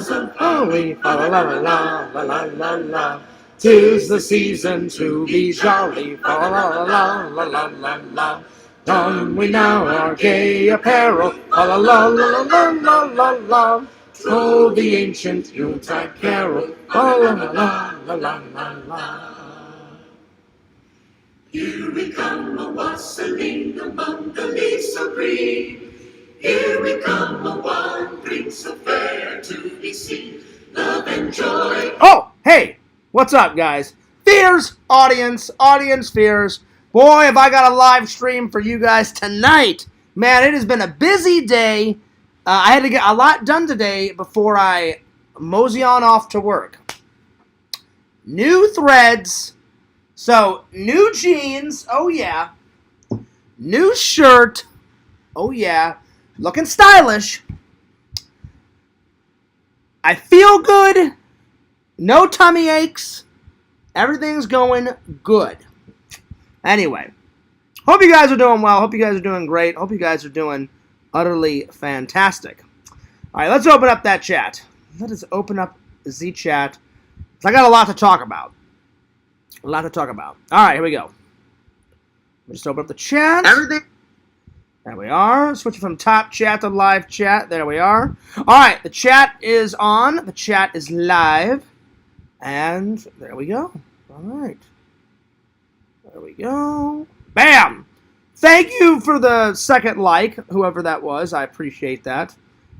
bells of holly, fa la la la la la la la. 'Tis the season to be jolly, fa la la la la la la la. Don we now our gay apparel, fa la la la la la la la. Told the ancient Yuletide carol, fa la la la la la la la. Here we come a-wassailing among the leaves so green. Here we come a-one green so fair to be seen. Love and joy. Oh, hey, what's up, guys? Fears, audience fears. Boy, have I got a live stream for you guys tonight. Man, it has been a busy day. I had to get a lot done today before I mosey on off to work. New threads. So, new jeans. Oh, yeah. New shirt. Oh, yeah. Looking stylish. I feel good. No tummy aches. Everything's going good. Anyway, hope you guys are doing well. Hope you guys are doing great. Hope you guys are doing utterly fantastic. All right, let's open up that chat. Let us open up the chat. I got a lot to talk about. A lot to talk about. All right, here we go. Just open up the chat. Everything. There we are. Switching from top chat to live chat. There we are. All right, the chat is on. The chat is live. And there we go. All right. There we go. Bam! Thank you for the second like, whoever that was. I appreciate that.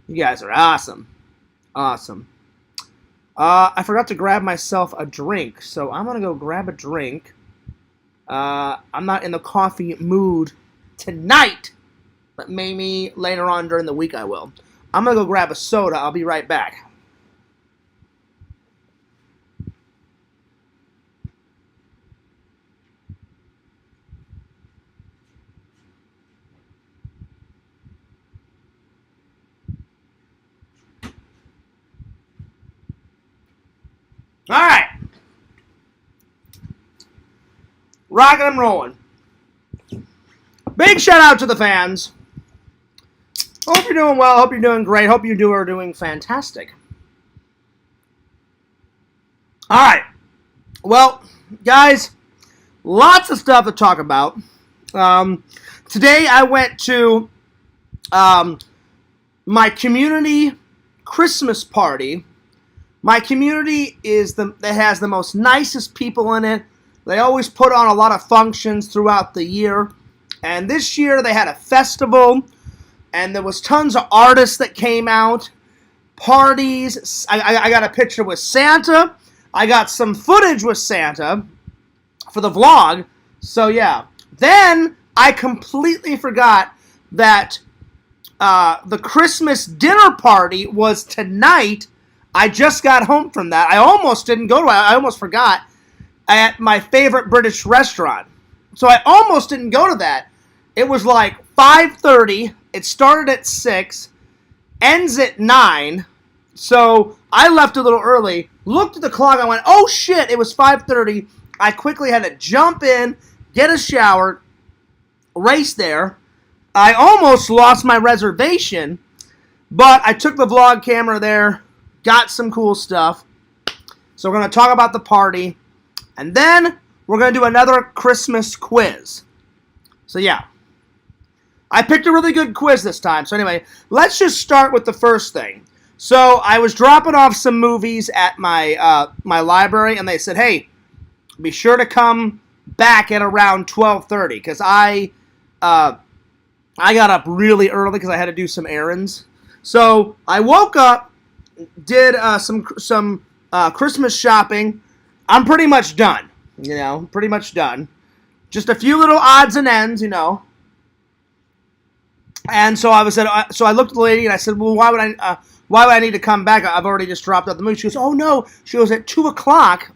You guys are awesome. Awesome. I forgot to grab myself a drink, so I'm going to go grab a drink. I'm not in the coffee mood tonight, but maybe later on during the week I will. I'm going to go grab a soda. I'll be right back. All right. Rocking and rolling. Big shout out to the fans. Hope you're doing well. Hope you're doing great. Hope you are doing fantastic. All right. Well, guys, lots of stuff to talk about. Today I went to my community Christmas party. My community that has the most nicest people in it. They always put on a lot of functions throughout the year. And this year they had a festival. And there was tons of artists that came out. Parties. I got a picture with Santa. I got some footage with Santa for the vlog. So yeah. Then I completely forgot that the Christmas dinner party was tonight. I just got home from that. I almost didn't go to it. I almost forgot, at my favorite British restaurant. So I almost didn't go to that. It was like 5:30. It started at 6. Ends at 9. So I left a little early. Looked at the clock. I went, oh shit, it was 5:30. I quickly had to jump in, get a shower, race there. I almost lost my reservation, but I took the vlog camera there. Got some cool stuff. So we're going to talk about the party. And then we're going to do another Christmas quiz. So yeah. I picked a really good quiz this time. So anyway, let's just start with the first thing. So I was dropping off some movies at my my library. And they said, hey, be sure to come back at around 12:30. Because I got up really early because I had to do some errands. So I woke up. Did some Christmas shopping. I'm pretty much done, pretty much done. Just a few little odds and ends, And so so I looked at the lady and I said, well, why would I need to come back? I've already just dropped out the movie. She goes, oh no. She goes, at 2:00,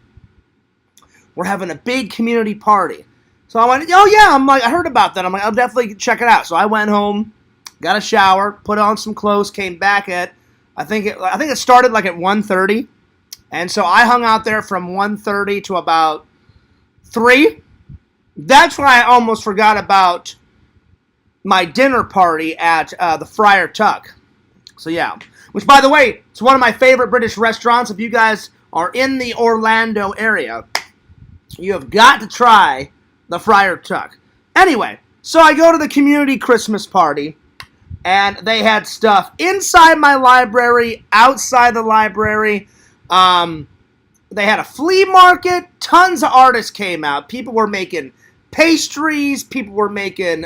we're having a big community party. So I went, oh yeah. I'm like, I heard about that. I'm like, I'll definitely check it out. So I went home, got a shower, put on some clothes, came back at, I think it started like at 1:30, and so I hung out there from 1:30 to about 3. That's why I almost forgot about my dinner party at the Friar Tuck. So yeah, which, by the way, it's one of my favorite British restaurants. If you guys are in the Orlando area, you have got to try the Friar Tuck. Anyway, so I go to the community Christmas party, and they had stuff inside my library, outside the library. They had a flea market. Tons of artists came out. People were making pastries. People were making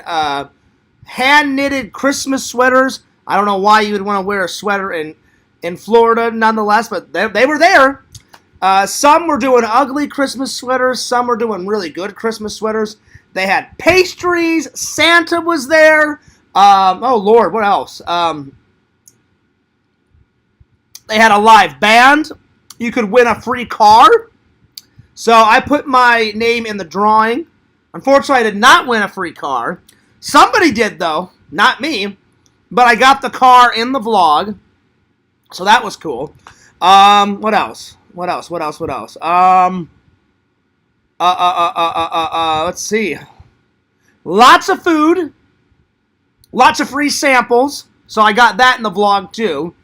hand-knitted Christmas sweaters. I don't know why you would want to wear a sweater in Florida, nonetheless, but they were there. Some were doing ugly Christmas sweaters. Some were doing really good Christmas sweaters. They had pastries. Santa was there. Oh, Lord, what else? They had a live band. You could win a free car. So I put my name in the drawing. Unfortunately, I did not win a free car. Somebody did, though. Not me. But I got the car in the vlog. So that was cool. What else? Let's see. Lots of food. Lots of free samples. So I got that in the vlog, too.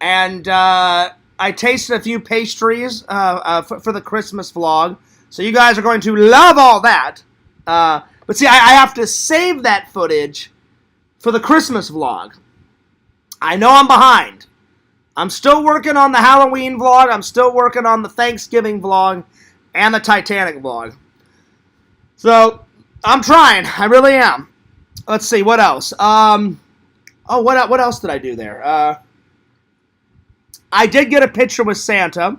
And I tasted a few pastries for the Christmas vlog. So you guys are going to love all that. But see, I have to save that footage for the Christmas vlog. I know I'm behind. I'm still working on the Halloween vlog. I'm still working on the Thanksgiving vlog and the Titanic vlog. So, I'm trying. I really am. Let's see, what else? What else did I do there? I did get a picture with Santa.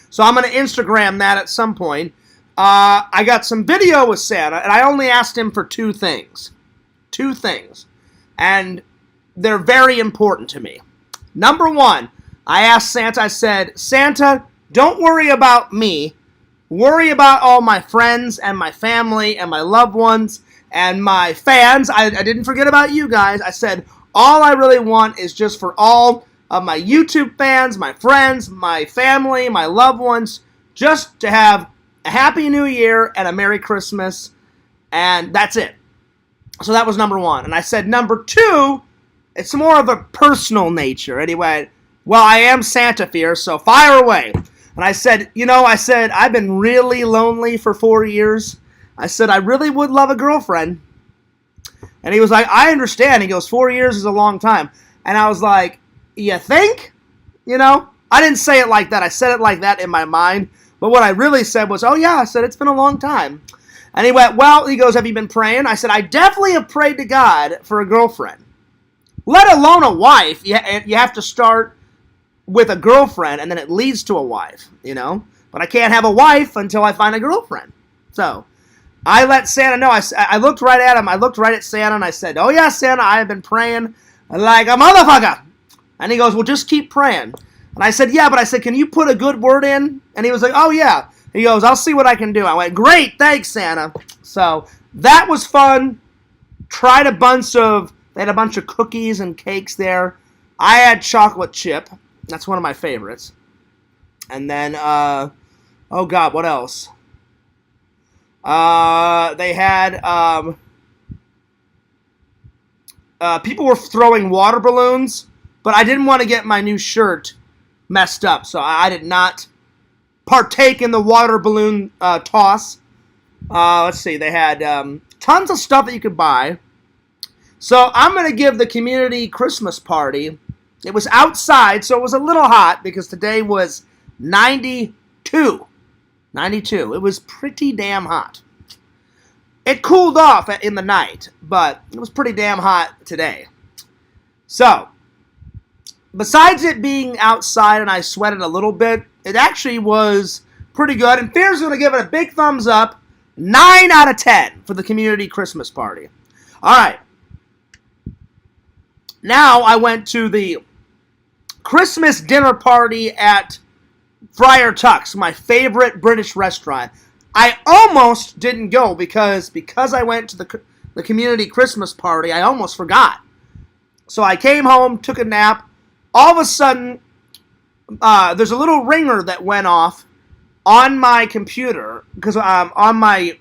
So, I'm going to Instagram that at some point. I got some video with Santa, and I only asked him for two things. Two things. And they're very important to me. Number one, I asked Santa, I said, Santa, don't worry about me. Worry about all my friends and my family and my loved ones and my fans. I didn't forget about you guys. I said, all I really want is just for all of my YouTube fans, my friends, my family, my loved ones, just to have a Happy New Year and a Merry Christmas, and that's it. So that was number one. And I said, number two, it's more of a personal nature. Anyway, well, I am Santa Fear, so fire away. And I said, I've been really lonely for 4 years. I said, I really would love a girlfriend. And he was like, I understand. He goes, 4 years is a long time. And I was like, you think? I didn't say it like that. I said it like that in my mind. But what I really said was, oh yeah, I said, it's been a long time. And he went, well, he goes, have you been praying? I said, I definitely have prayed to God for a girlfriend. Let alone a wife. You have to start with a girlfriend, and then it leads to a wife, But I can't have a wife until I find a girlfriend. So I let Santa know. I looked right at him. I looked right at Santa, and I said, oh, yeah, Santa, I have been praying like a motherfucker. And he goes, well, just keep praying. And I said, yeah, but I said, can you put a good word in? And he was like, oh, yeah. He goes, I'll see what I can do. I went, great, thanks, Santa. So that was fun. They had a bunch of cookies and cakes there. I had chocolate chip. That's one of my favorites. And then, oh God, what else? They had, people were throwing water balloons, but I didn't want to get my new shirt messed up, so I did not partake in the water balloon toss. Let's see, they had tons of stuff that you could buy. So I'm going to give the community Christmas party. It was outside, so it was a little hot because today was 92. 92. It was pretty damn hot. It cooled off in the night, but it was pretty damn hot today. So, besides it being outside and I sweated a little bit, it actually was pretty good. And Fear's going to give it a big thumbs up. 9 out of 10 for the community Christmas party. All right. Now I went to the Christmas dinner party at Friar Tuck's, my favorite British restaurant. I almost didn't go because I went to the community Christmas party, I almost forgot. So I came home, took a nap. All of a sudden, there's a little ringer that went off on my computer because on my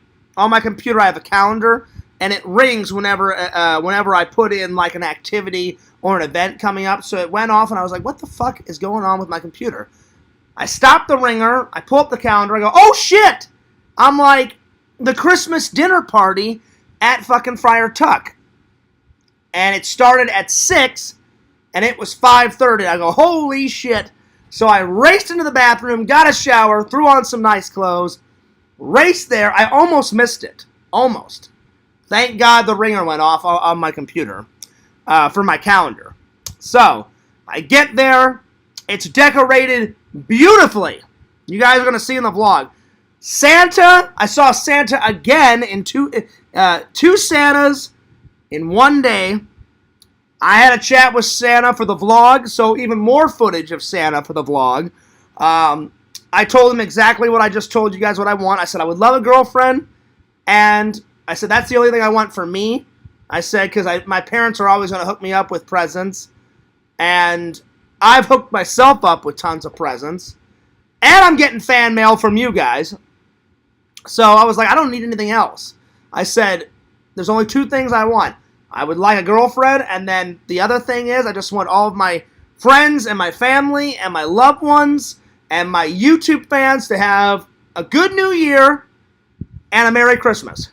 computer I have a calendar, and it rings whenever I put in like an activity or an event coming up. So it went off, and I was like, what the fuck is going on with my computer? I stopped the ringer. I pull up the calendar. I go, oh, shit! I'm like, the Christmas dinner party at fucking Friar Tuck. And it started at 6, and it was 5:30. I go, holy shit. So I raced into the bathroom, got a shower, threw on some nice clothes, raced there. I almost missed it. Almost. Thank God the ringer went off on my computer for my calendar. So I get there. It's decorated beautifully. You guys are going to see in the vlog. Santa, I saw Santa again in two Santas in one day. I had a chat with Santa for the vlog, so even more footage of Santa for the vlog. I told him exactly what I just told you guys what I want. I said I would love a girlfriend, and I said that's the only thing I want for me. I said because my parents are always going to hook me up with presents, and I've hooked myself up with tons of presents, and I'm getting fan mail from you guys. So I was like, I don't need anything else. I said, there's only 2 things I want. I would like a girlfriend, and then the other thing is I just want all of my friends and my family and my loved ones and my YouTube fans to have a good New Year and a Merry Christmas.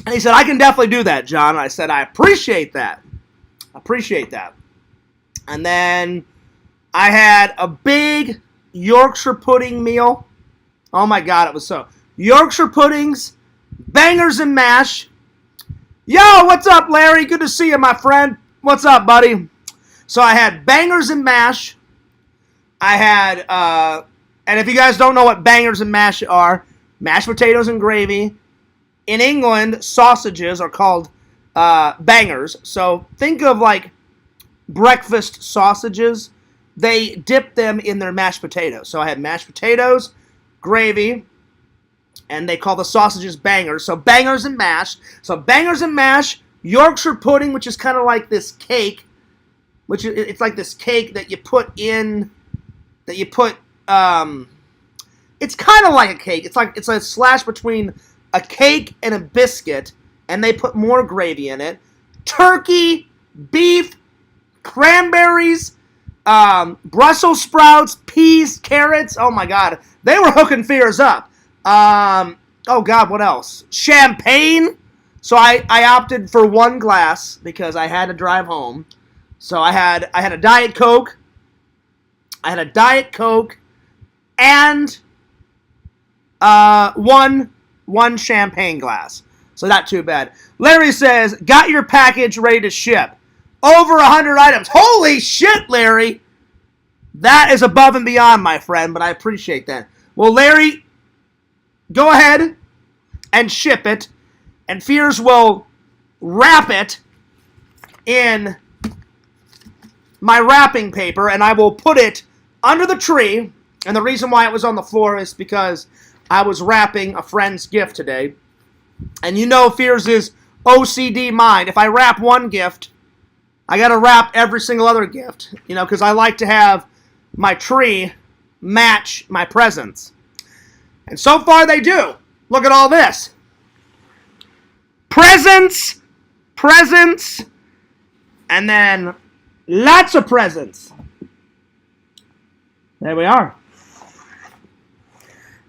And he said, I can definitely do that, John. And I said, I appreciate that. I appreciate that. And then I had a big Yorkshire pudding meal. Oh my God, it was so. Yorkshire puddings, bangers and mash. Yo, what's up, Larry? Good to see you, my friend. What's up, buddy? So I had bangers and mash. I had, and if you guys don't know what bangers and mash are, mashed potatoes and gravy. In England, sausages are called bangers. So think of like breakfast sausages. They dip them in their mashed potatoes. So I had mashed potatoes, gravy, and they call the sausages bangers. So bangers and mash. So bangers and mash, Yorkshire pudding, which is kind of like this cake, it's like this cake that you put in, it's kind of like a cake. It's a slash between a cake and a biscuit, and they put more gravy in it. Turkey, beef, cranberries, Brussels sprouts, peas, carrots. Oh my God, they were hooking fears up. Oh God, what else? Champagne. So I opted for 1 glass because I had to drive home. So I had a Diet Coke. I had a Diet Coke and one champagne glass. So not too bad. Larry says, got your package ready to ship. Over 100 items. Holy shit, Larry. That is above and beyond, my friend, but I appreciate that. Well, Larry, go ahead and ship it, and Fears will wrap it in my wrapping paper, and I will put it under the tree. And the reason why it was on the floor is because I was wrapping a friend's gift today. And you know Fears is OCD mind. If I wrap one gift, I got to wrap every single other gift, because I like to have my tree match my presents. And so far they do. Look at all this. Presents, and then lots of presents. There we are.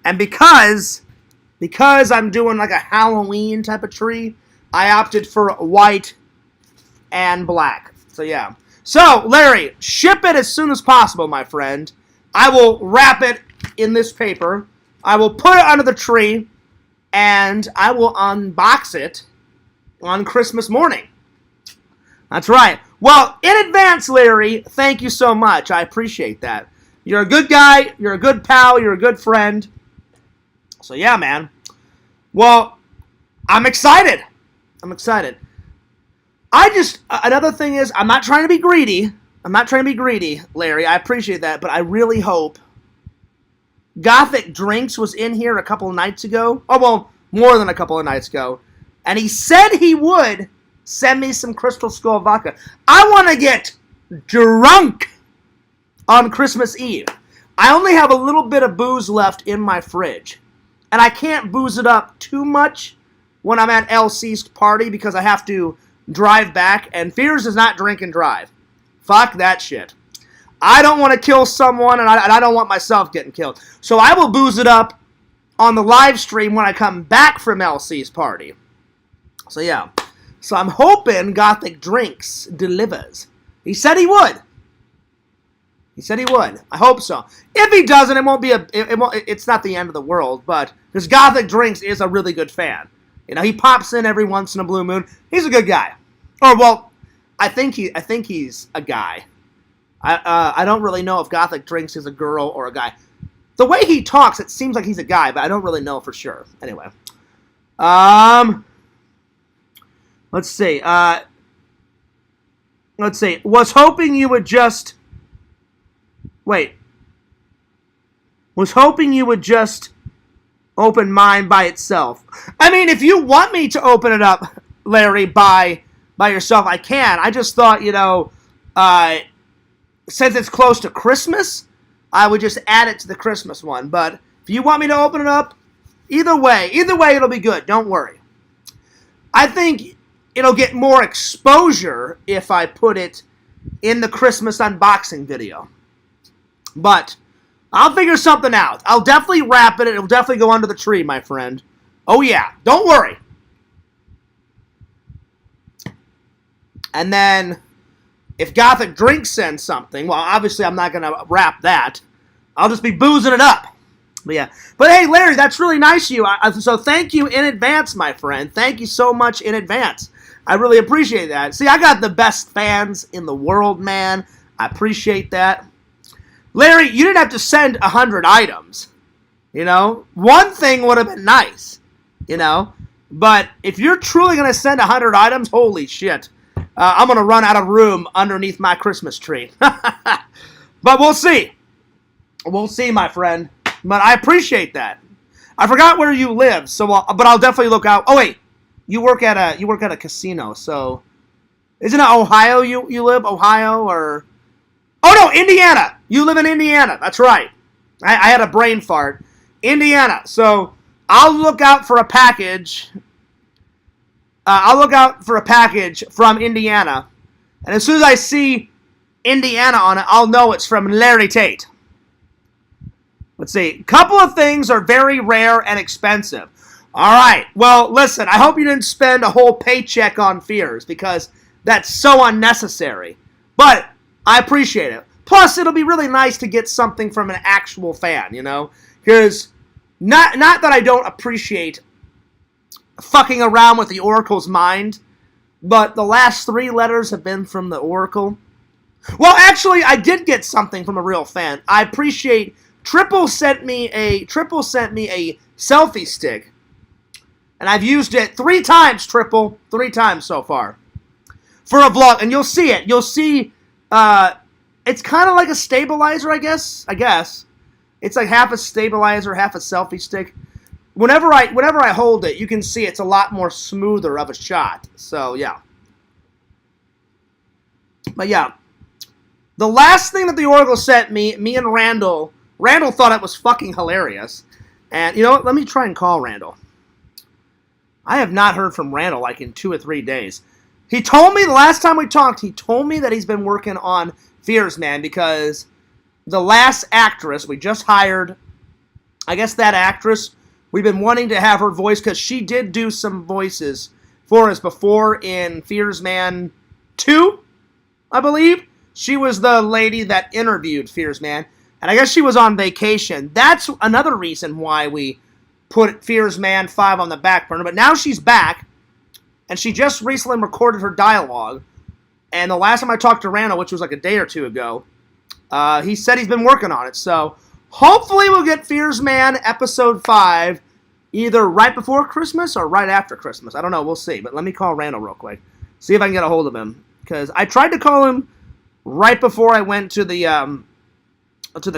And because I'm doing like a Halloween type of tree, I opted for white and black. So yeah. So, Larry, ship it as soon as possible, my friend. I will wrap it in this paper. I will put it under the tree, and I will unbox it on Christmas morning. That's right. Well, in advance, Larry, thank you so much. I appreciate that. You're a good guy. You're a good pal. You're a good friend. So, yeah, man. Well, I'm excited. Another thing is, I'm not trying to be greedy. Larry. I appreciate that, but I really hope Gothic Drinks was in here a couple of nights ago. Oh, well, more than a couple of nights ago. And he said he would send me some Crystal Skull vodka. I want to get drunk on Christmas Eve. I only have a little bit of booze left in my fridge. And I can't booze it up too much when I'm at LC's party because I have to drive back, and Fears does not drink and drive. Fuck that shit. I don't want to kill someone, and I don't want myself getting killed. So I will booze it up on the live stream when I come back from LC's party. So yeah. So I'm hoping Gothic Drinks delivers. He said he would. He said he would. I hope so. If he doesn't, it won't be it's not the end of the world, but because Gothic Drinks is a really good fan. You know, he pops in every once in a blue moon. He's a good guy. Or well, I think he's a guy. I don't really know if Gothic Drinks is a girl or a guy. The way he talks, it seems like he's a guy, but I don't really know for sure. Anyway. Let's see. Was hoping you would just... Wait. Was hoping you would just open mine by itself. I mean, if you want me to open it up, Larry, by yourself, I can. I just thought, you know, since it's close to Christmas, I would just add it to the Christmas one. But if you want me to open it up, either way, it'll be good. Don't worry. I think it'll get more exposure if I put it in the Christmas unboxing video. But I'll figure something out. I'll definitely wrap it. It'll definitely go under the tree, my friend. Oh, yeah. Don't worry. And then, if Gothic Drinks sends something, well, obviously I'm not going to wrap that. I'll just be boozing it up. But yeah. But hey, Larry, that's really nice of you. So thank you in advance, my friend. Thank you so much in advance. I really appreciate that. See, I got the best fans in the world, man. I appreciate that. Larry, you didn't have to send 100 items. You know? One thing would have been nice. You know? But if you're truly going to send 100 items, holy shit. I'm going to run out of room underneath my Christmas tree. But we'll see. We'll see, my friend. But I appreciate that. I forgot where you live, so but I'll definitely look out. Oh wait, you work at a casino, so isn't it Ohio you live? Ohio or oh no, Indiana. You live in Indiana. That's right. I had a brain fart. Indiana. So I'll look out for a package. I'll look out for a package from Indiana, and as soon as I see Indiana on it, I'll know it's from Larry Tate. Let's see. A couple of things are very rare and expensive. All right. Well, listen, I hope you didn't spend a whole paycheck on Fears because that's so unnecessary. But I appreciate it. Plus, it'll be really nice to get something from an actual fan, you know? Because not that I don't appreciate fucking around with the Oracle's mind, but the last 3 letters have been from the Oracle. Well, actually, I did get something from a real fan. I appreciate... Triple sent me a selfie stick, and I've used it 3 times. 3 times so far for a vlog, and you'll see it. You'll see. It's kind of like a stabilizer, I guess. It's like half a stabilizer, half a selfie stick. Whenever I hold it, you can see it's a lot more smoother of a shot. So yeah. But yeah, the last thing that the Oracle sent me and Randall thought it was fucking hilarious. And, you know what? Let me try and call Randall. I have not heard from Randall, like, in 2 or 3 days. He told me, the last time we talked, he told me that he's been working on Fears, man, because the last actress we just hired, I guess that actress, we've been wanting to have her voice, because she did do some voices for us before in Fears Man 2, I believe. She was the lady that interviewed Fears Man. And I guess she was on vacation. That's another reason why we put Fears Man 5 on the back burner. But now she's back, and she just recently recorded her dialogue. And the last time I talked to Randall, which was like a day or 2 ago, he said he's been working on it. So hopefully we'll get Fears Man Episode 5 either right before Christmas or right after Christmas. I don't know. We'll see. But let me call Randall real quick. See if I can get a hold of him. Because I tried to call him right before I went to the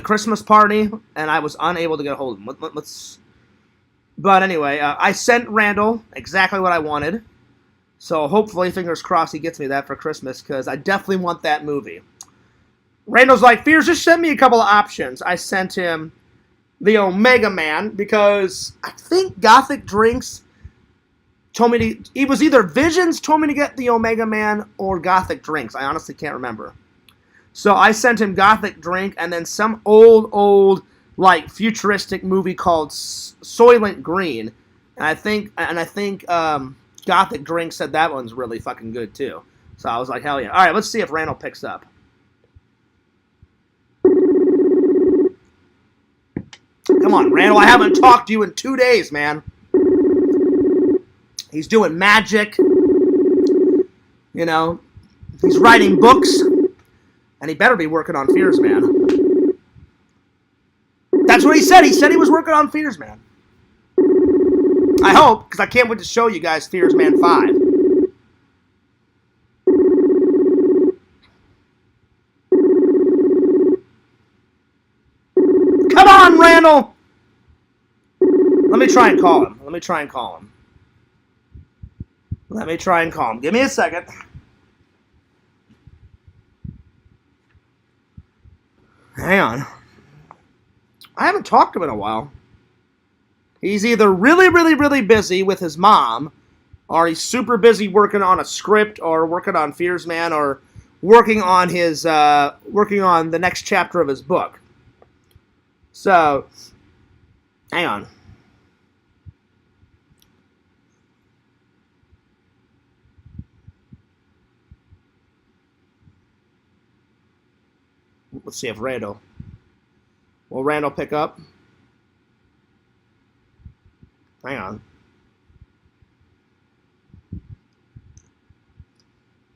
Christmas party, and I was unable to get a hold of him. But anyway, I sent Randall exactly what I wanted. So hopefully, fingers crossed, he gets me that for Christmas, because I definitely want that movie. Randall's like, Fears, just send me a couple of options. I sent him the Omega Man, because I think Gothic Drinks told me to, he was either Visions told me to get the Omega Man or Gothic Drinks. I honestly can't remember. So I sent him Gothic Drink and then some old, like, futuristic movie called Soylent Green. And I think Gothic Drink said that one's really fucking good, too. So I was like, hell yeah. All right, let's see if Randall picks up. Come on, Randall, I haven't talked to you in 2 days, man. He's doing magic. You know, he's writing books. And he better be working on Fears Man. That's what he said. He said he was working on Fears Man. I hope, because I can't wait to show you guys Fears Man 5. Come on, Randall! Let me try and call him. Give me a second. Hang on. I haven't talked to him in a while. He's either really busy with his mom, or he's super busy working on a script, or working on Fears Man, or working on the next chapter of his book. So, hang on. Let's see if Randall. Will Randall pick up? Hang on.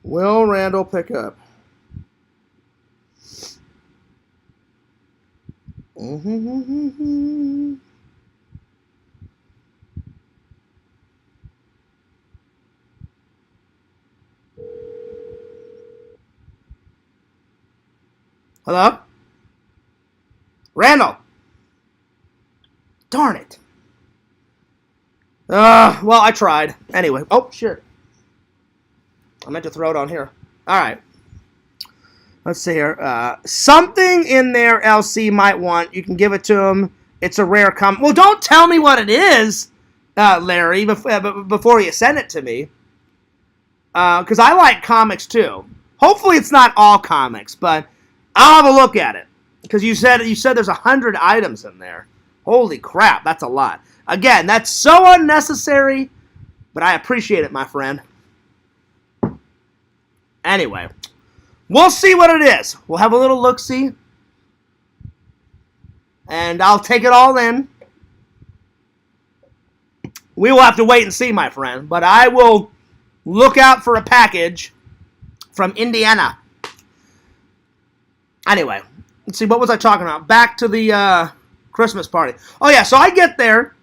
Will Randall pick up? Hello? Randall! Darn it. Well, I tried. Anyway. Oh, shit. I meant to throw it on here. Alright. Let's see here. Something in there LC might want. You can give it to him. It's a rare comic. Well, don't tell me what it is, Larry, before you send it to me. Because I like comics, too. Hopefully it's not all comics, but I'll have a look at it. Because you said there's 100 items in there. Holy crap, that's a lot. Again, that's so unnecessary, but I appreciate it, my friend. Anyway, we'll see what it is. We'll have a little look-see. And I'll take it all in. We will have to wait and see, my friend. But I will look out for a package from Indiana. Anyway, let's see, what was I talking about? Back to the Christmas party. Oh, yeah, so I get there.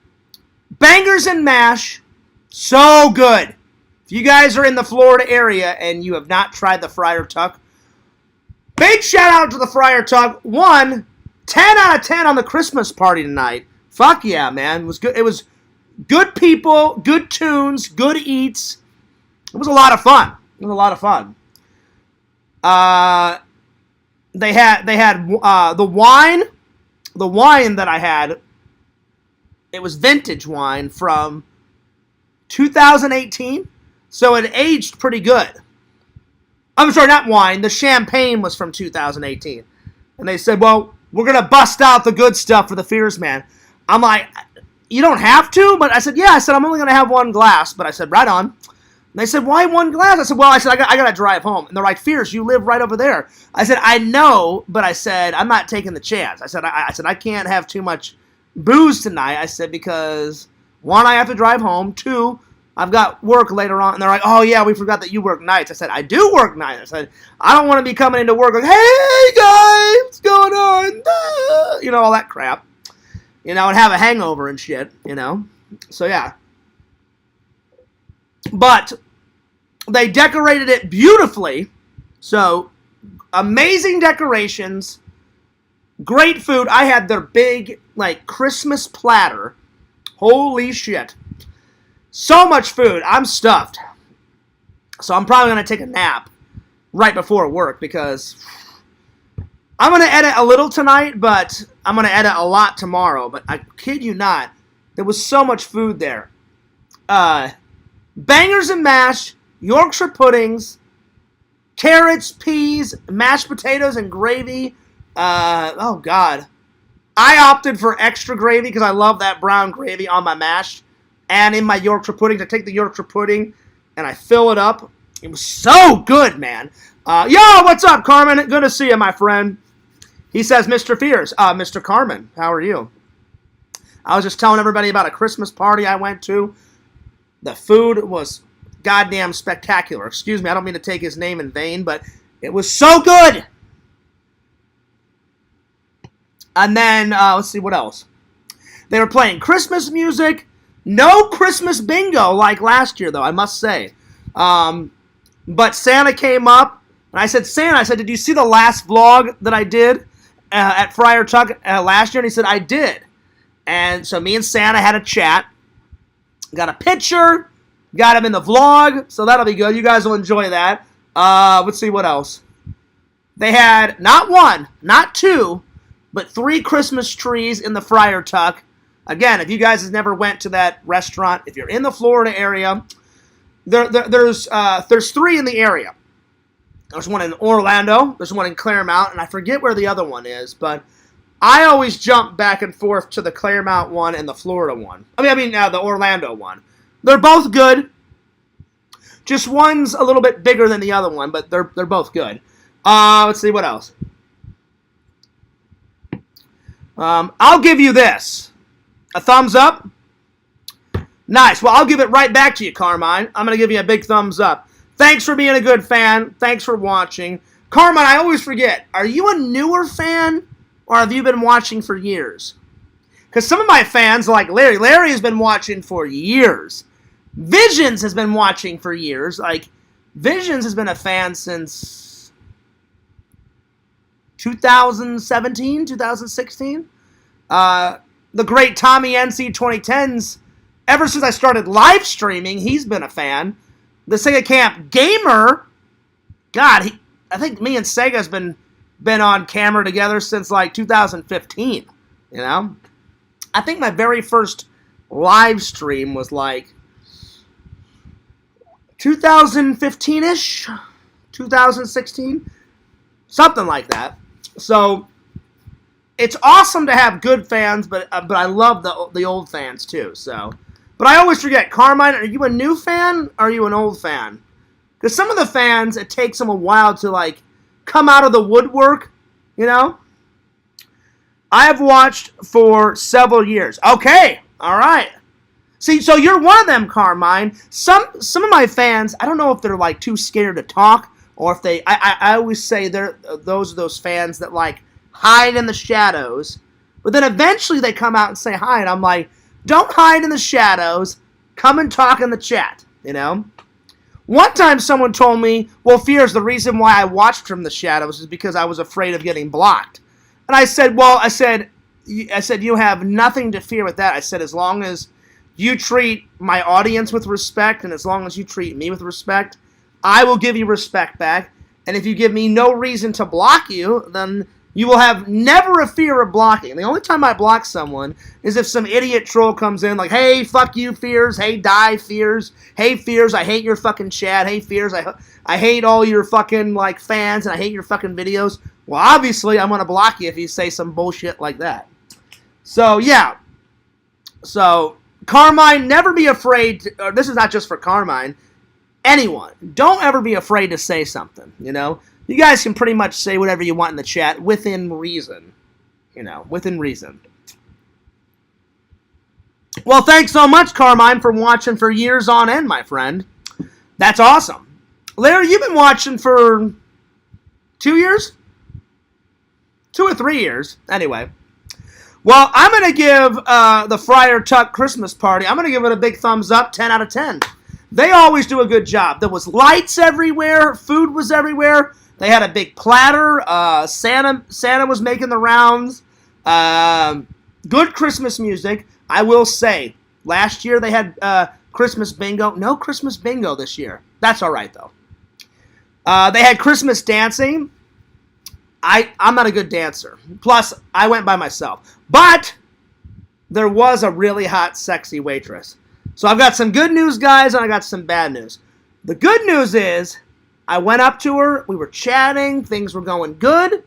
Bangers and mash. So good. If you guys are in the Florida area and you have not tried the Friar Tuck, big shout out to the Friar Tuck. 10 out of 10 on the Christmas party tonight. Fuck yeah, man. It was good. It was good people, good tunes, good eats. It was a lot of fun. They had the wine. The wine that I had, it was vintage wine from 2018, so it aged pretty good. I'm sorry, not wine. The champagne was from 2018. And they said, well, we're going to bust out the good stuff for the Fears Man. I'm like, you don't have to? But I said, yeah. I said, I'm only going to have one glass. But I said, right on. And they said, why one glass? I said, well, I got to drive home. And they're like, Fears, you live right over there. I said, I know, but I said, I'm not taking the chance. I said, I can't have too much booze tonight. I said, because, one, I have to drive home. Two, I've got work later on. And they're like, oh, yeah, we forgot that you work nights. I said, I do work nights. I said, I don't want to be coming into work like, hey, guys, what's going on? You know, all that crap. You know, and have a hangover and shit, you know. So, yeah. But they decorated it beautifully. So, amazing decorations. Great food. I had their big, like, Christmas platter. Holy shit. So much food. I'm stuffed. So, I'm probably going to take a nap right before work because I'm going to edit a little tonight, but I'm going to edit a lot tomorrow. But I kid you not, there was so much food there. bangers and mash, Yorkshire puddings, carrots, peas, mashed potatoes, and gravy. Oh, God. I opted for extra gravy because I love that brown gravy on my mash and in my Yorkshire pudding. I take the Yorkshire pudding and I fill it up. It was so good, man. Yo, what's up, Carmen? Good to see you, my friend. He says, Mr. Fears. Mr. Carmen, how are you? I was just telling everybody about a Christmas party I went to. The food was goddamn spectacular. Excuse me, I don't mean to take his name in vain, but it was so good. And then, let's see, what else? They were playing Christmas music. No Christmas bingo like last year, though, I must say. But Santa came up, and I said, Santa, did you see the last vlog that I did at Friar Tuck last year? And he said, I did. And so me and Santa had a chat. Got a picture. Got him in the vlog. So that'll be good. You guys will enjoy that. Let's see what else. They had not one, not two, but 3 Christmas trees in the Friar Tuck. Again, if you guys have never went to that restaurant, if you're in the Florida area, there's 3 in the area. There's one in Orlando, there's one in Clermont, and I forget where the other one is, but I always jump back and forth to the Clermont one and the Florida one. I mean the Orlando one. They're both good. Just one's a little bit bigger than the other one, but they're both good. Let's see what else. I'll give you this. A thumbs up. Nice. Well, I'll give it right back to you, Carmine. I'm going to give you a big thumbs up. Thanks for being a good fan. Thanks for watching. Carmine, I always forget. Are you a newer fan, or have you been watching for years? Because some of my fans, like Larry. Larry has been watching for years. Visions has been watching for years. Like, Visions has been a fan since 2017, 2016. The great Tommy NC 2010s, ever since I started live streaming, he's been a fan. The Sega Camp Gamer, God, I think me and Sega's been on camera together since like 2015, you know? I think my very first live stream was like 2015-ish, 2016, something like that. So it's awesome to have good fans, but I love the old fans too. So, but I always forget, Carmine, are you a new fan or are you an old fan? Because some of the fans, it takes them a while to like come out of the woodwork, you know. I have watched for several years. Okay, all right. See, so you're one of them, Carmine. Some of my fans, I don't know if they're like too scared to talk, or if they. I always say they're those fans that like hide in the shadows, but then eventually they come out and say hi, and I'm like, don't hide in the shadows. Come and talk in the chat, you know. One time someone told me, well, Fears, the reason why I watched from the shadows is because I was afraid of getting blocked. And I said, well, I said you have nothing to fear with that. I said, as long as you treat my audience with respect, and as long as you treat me with respect, I will give you respect back. And if you give me no reason to block you, then you will have never a fear of blocking. The only time I block someone is if some idiot troll comes in like, hey, fuck you, Fears. Hey, die, Fears. Hey, Fears, I hate your fucking chat. Hey, Fears, I hate all your fucking, like, fans, and I hate your fucking videos. Well, obviously, I'm going to block you if you say some bullshit like that. So, yeah. So, Carmine, never be afraid to, this is not just for Carmine. Anyone. Don't ever be afraid to say something, you know? You guys can pretty much say whatever you want in the chat within reason. You know, within reason. Well, thanks so much, Carmine, for watching for years on end, my friend. That's awesome. Larry, you've been watching for 2 years? 2 or 3 years. Anyway. Well, I'm going to give the Friar Tuck Christmas party, I'm going to give it a big thumbs up, 10 out of 10. They always do a good job. There was lights everywhere. Food was everywhere. They had a big platter. Santa was making the rounds. Good Christmas music. I will say, last year they had Christmas bingo. No Christmas bingo this year. That's all right, though. They had Christmas dancing. I'm not a good dancer. Plus, I went by myself. But there was a really hot, sexy waitress. So I've got some good news, guys, and I got some bad news. The good news is I went up to her. We were chatting. Things were going good.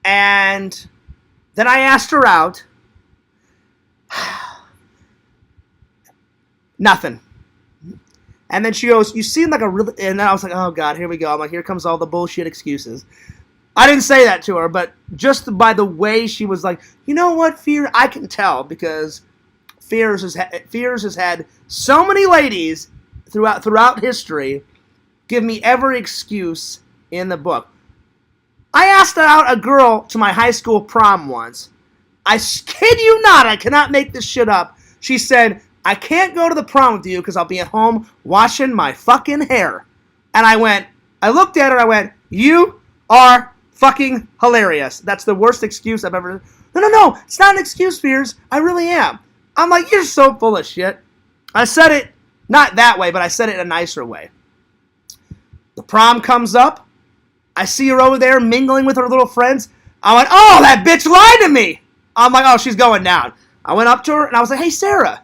And then I asked her out. Nothing. And then she goes, you seem like a really... And then I was like, oh, God, here we go. I'm like, here comes all the bullshit excuses. I didn't say that to her, but just by the way she was like, you know what, Fear? I can tell because Fears has had so many ladies throughout history give me every excuse in the book. I asked out a girl to my high school prom once. I kid you not, I cannot make this shit up. She said, I can't go to the prom with you because I'll be at home washing my fucking hair. And I looked at her, I went, you are fucking hilarious. That's the worst excuse I've ever... No, it's not an excuse, Fears. I really am. I'm like, you're so full of shit. I said it, not that way, but I said it in a nicer way. The prom comes up. I see her over there mingling with her little friends. I went, oh, that bitch lied to me. I'm like, oh, she's going down. I went up to her, and I was like, hey, Sarah.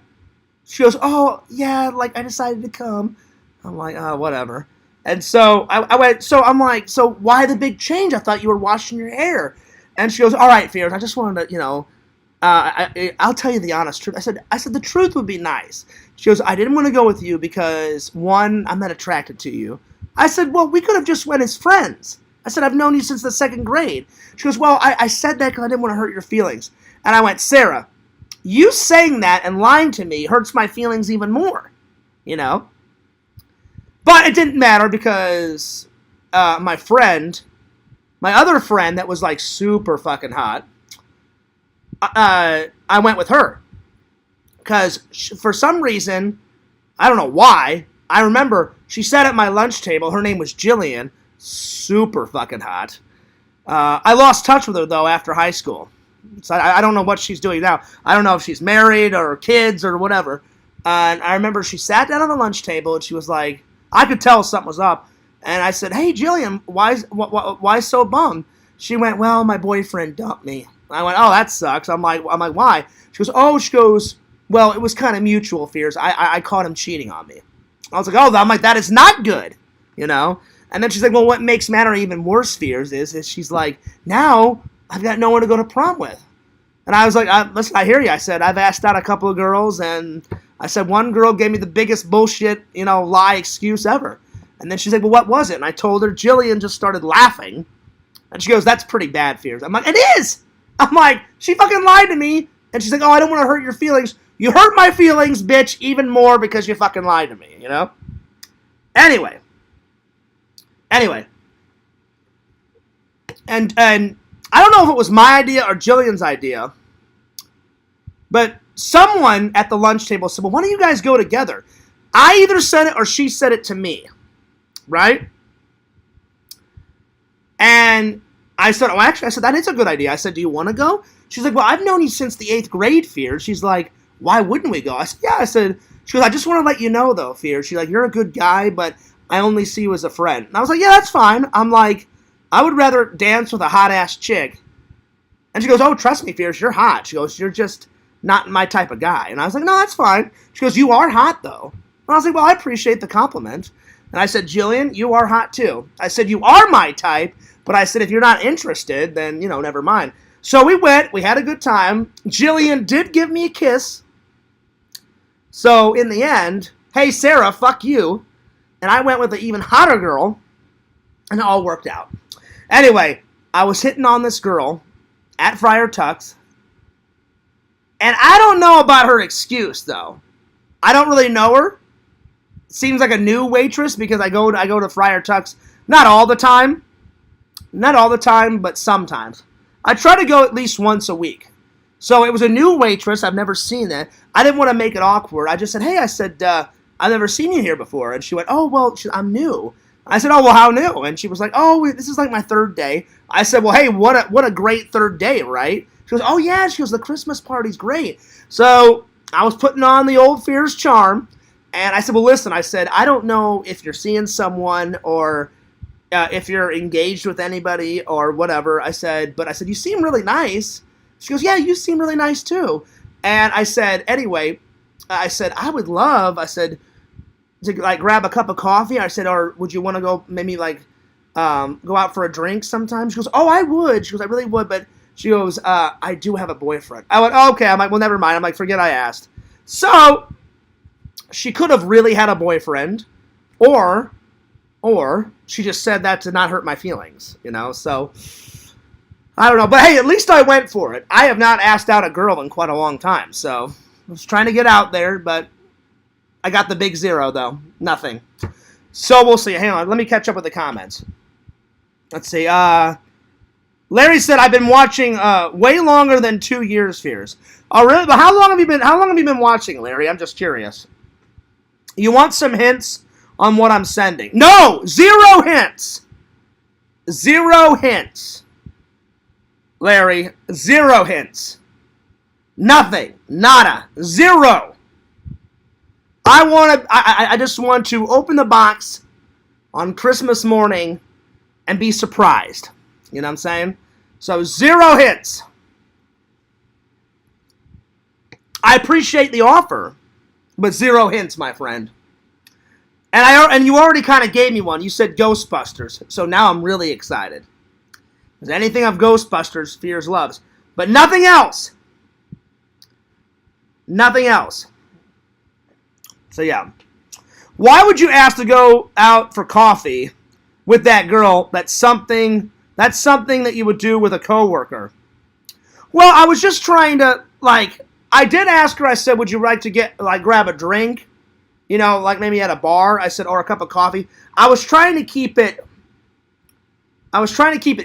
She goes, oh, yeah, like, I decided to come. I'm like, oh, whatever. And so I went, so I'm like, so why the big change? I thought you were washing your hair. And she goes, all right, Fears, I just wanted to, I'll tell you the honest truth. I said the truth would be nice. She goes, I didn't want to go with you because, one, I'm not attracted to you. I said, well, we could have just went as friends. I said, I've known you since the 2nd grade. She goes, well, I said that because I didn't want to hurt your feelings. And I went, Sarah, you saying that and lying to me hurts my feelings even more, But it didn't matter because my other friend that was like super fucking hot, I went with her. Because for some reason, I don't know why, I remember she sat at my lunch table. Her name was Jillian. Super fucking hot. I lost touch with her, though, after high school. So I don't know what she's doing now. I don't know if she's married or kids or whatever. And I remember she sat down on the lunch table and she was like, I could tell something was up. And I said, hey, Jillian, why so bummed? She went, well, my boyfriend dumped me. I went, oh, that sucks. I'm like, why? She goes, well, it was kind of mutual, Fears. I caught him cheating on me. I was like, oh, I'm like, that is not good, And then she's like, well, what makes matter even worse, Fears, is she's like, now I've got no one to go to prom with. And I was like, listen, I hear you. I said, I've asked out a couple of girls, and I said, one girl gave me the biggest bullshit, lie excuse ever. And then she's like, well, what was it? And I told her. Jillian just started laughing. And she goes, that's pretty bad, Fears. I'm like, it is! I'm like, she fucking lied to me. And she's like, oh, I don't want to hurt your feelings. You hurt my feelings, bitch, even more because you fucking lied to me, Anyway. And I don't know if it was my idea or Jillian's idea, but someone at the lunch table said, well, why don't you guys go together? I either said it or she said it to me, right? And I said, oh, actually, that is a good idea. I said, do you want to go? She's like, well, I've known you since the 8th grade, Fear. She's like, why wouldn't we go? I said, yeah. She goes, I just want to let you know, though, Fear. She's like, you're a good guy, but I only see you as a friend. And I was like, yeah, that's fine. I'm like, I would rather dance with a hot-ass chick. And she goes, oh, trust me, Fears, you're hot. She goes, you're just not my type of guy. And I was like, no, that's fine. She goes, you are hot, though. And I was like, well, I appreciate the compliment. And I said, Jillian, you are hot, too. I said, you are my type, but I said, if you're not interested, then, never mind. So we went. We had a good time. Jillian did give me a kiss. So in the end, hey, Sarah, fuck you. And I went with an even hotter girl, and it all worked out. Anyway, I was hitting on this girl at Friar Tuck's, and I don't know about her excuse, though. I don't really know her. Seems like a new waitress because I go to Friar Tuck's not all the time, but sometimes. I try to go at least once a week. So it was a new waitress. I've never seen it. I didn't want to make it awkward. I just said, hey, I've never seen you here before. And she went, oh, well, I'm new. I said, oh, well, how new? And she was like, oh, this is like my 3rd day. I said, well, hey, what a great 3rd day, right? She goes, oh, yeah. She goes, the Christmas party's great. So I was putting on the old Fears charm. And I said, well, listen, I don't know if you're seeing someone or if you're engaged with anybody or whatever. But I said, you seem really nice. She goes, yeah, you seem really nice too. And I said, anyway, I said, I would love, I said, to like grab a cup of coffee. I said, or would you want to go maybe like go out for a drink sometime? She goes, oh, I would. She goes, I really would, but she goes, I do have a boyfriend. I went, oh, okay. I'm like, well, never mind. I'm like, forget I asked. So she could have really had a boyfriend, or she just said that to not hurt my feelings, you know? So I don't know, but hey, at least I went for it. I have not asked out a girl in quite a long time, so I was trying to get out there, but I got the big 0, though. Nothing. So we'll see. Hang on. Let me catch up with the comments. Let's see. Larry said, I've been watching way longer than 2 years, Fears. Oh, really? But how long have you been watching, Larry? I'm just curious. You want some hints on what I'm sending? No! 0 hints! 0 hints. Larry, 0 hints. Nothing. Nada. 0. I just want to open the box on Christmas morning and be surprised. You know what I'm saying? So 0 hints. I appreciate the offer, but 0 hints, my friend. And you already kind of gave me one. You said Ghostbusters, so now I'm really excited. Because anything of Ghostbusters, Fears loves. But nothing else. Nothing else. So yeah. Why would you ask to go out for coffee with that girl? That's something that you would do with a coworker. Well, I was just trying to, like, I did ask her, I said, would you like to grab a drink? You know, like maybe at a bar. I said, or a cup of coffee. I was trying to keep it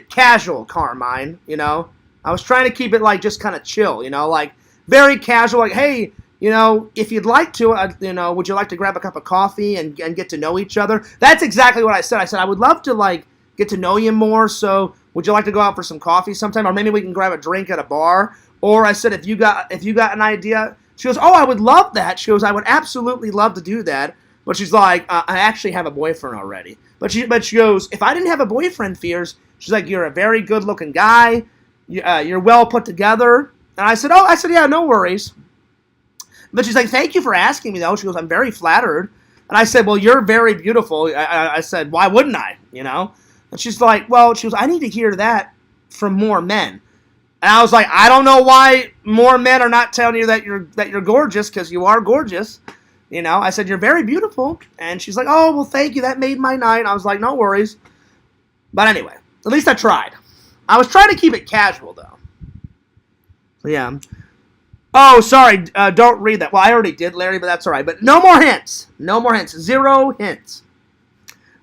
casual, Carmine, you know. I was trying to keep it like just kind of chill, you know, like very casual, like, hey, you know, if you'd like to, you know, would you like to grab a cup of coffee and get to know each other? That's exactly what I said. I said, I would love to, like, get to know you more, so would you like to go out for some coffee sometime? Or maybe we can grab a drink at a bar. Or I said, if you got an idea. She goes, oh, I would love that. She goes, I would absolutely love to do that. But she's like, I actually have a boyfriend already. But she goes, if I didn't have a boyfriend, Fears, she's like, you're a very good-looking guy. You're well put together. And I said, yeah, no worries. But she's like, thank you for asking me, though. She goes, I'm very flattered. And I said, well, you're very beautiful. I said, why wouldn't I, you know? And she's like, well, she goes, I need to hear that from more men. And I was like, I don't know why more men are not telling you that you're gorgeous, because you are gorgeous. You know, I said, you're very beautiful. And she's like, oh, well, thank you. That made my night. I was like, no worries. But anyway, at least I tried. I was trying to keep it casual, though. So, yeah. Oh, sorry. Don't read that. Well, I already did, Larry, but that's all right. But no more hints. No more hints. 0 hints.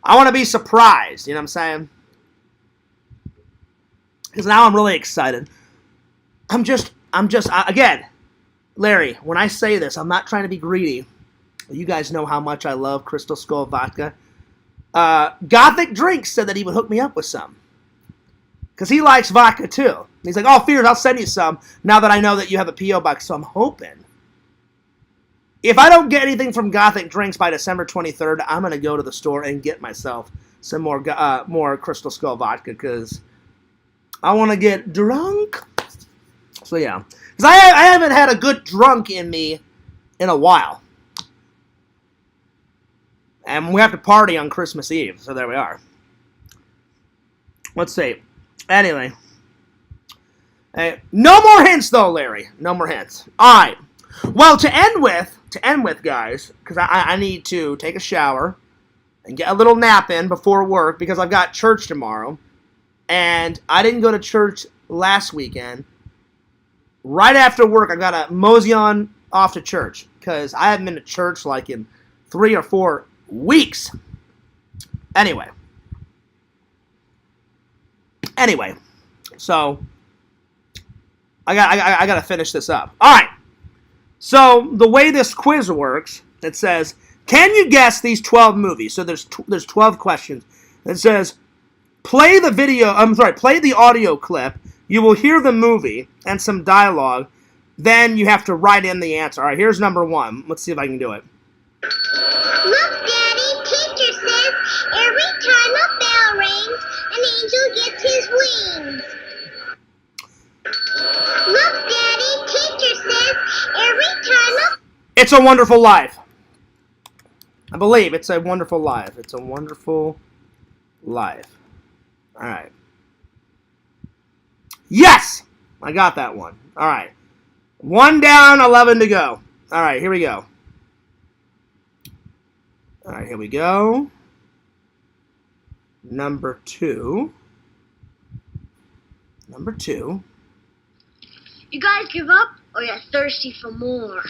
I want to be surprised. You know what I'm saying? Because now I'm really excited. Again, Larry, when I say this, I'm not trying to be greedy. You guys know how much I love Crystal Skull vodka. Gothic Drinks said that he would hook me up with some. Because he likes vodka, too. He's like, oh, Fears, I'll send you some now that I know that you have a P.O. box. So I'm hoping. If I don't get anything from Gothic Drinks by December 23rd, I'm going to go to the store and get myself some more Crystal Skull vodka. Because I want to get drunk. So, yeah. Because I haven't had a good drunk in me in a while. And we have to party on Christmas Eve. So there we are. Let's see. Anyway. Hey, no more hints, though, Larry. No more hints. All right. Well, to end with, guys, because I need to take a shower and get a little nap in before work because I've got church tomorrow. And I didn't go to church last weekend. Right after work, I got to mosey on off to church because I haven't been to church like in 3 or 4 weeks. Anyway, so I got to finish this up. All right. So the way this quiz works, it says, can you guess these 12 movies? So there's 12 questions. It says, play the audio clip. You will hear the movie and some dialogue. Then you have to write in the answer. All right, here's number 1. Let's see if I can do it. Look, Daddy, teacher says every time a bell rings, an angel gets his wings. Look, Daddy, teacher says It's a Wonderful Life. I believe It's a Wonderful Life. It's a Wonderful Life. All right. Yes! I got that one. All right. 1 down, 11 to go. All right, here we go. All right, here we go. Number 2. Number 2. You guys give up, or you're thirsty for more?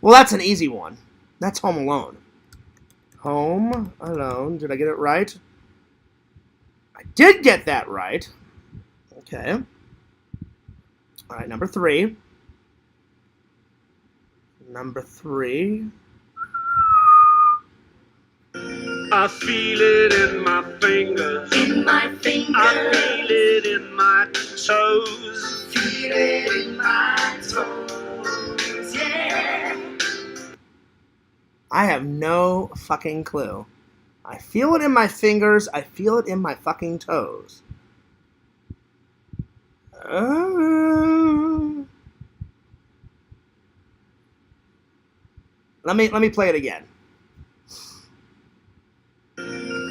Well, that's an easy one. That's Home Alone. Home Alone. Did I get it right? I did get that right. Okay. All right, number 3. Number 3. I feel it in my fingers. In my fingers. I feel it in my toes. Feel it in my toes. Yeah. I have no fucking clue. I feel it in my fingers. I feel it in my fucking toes. Let me play it again.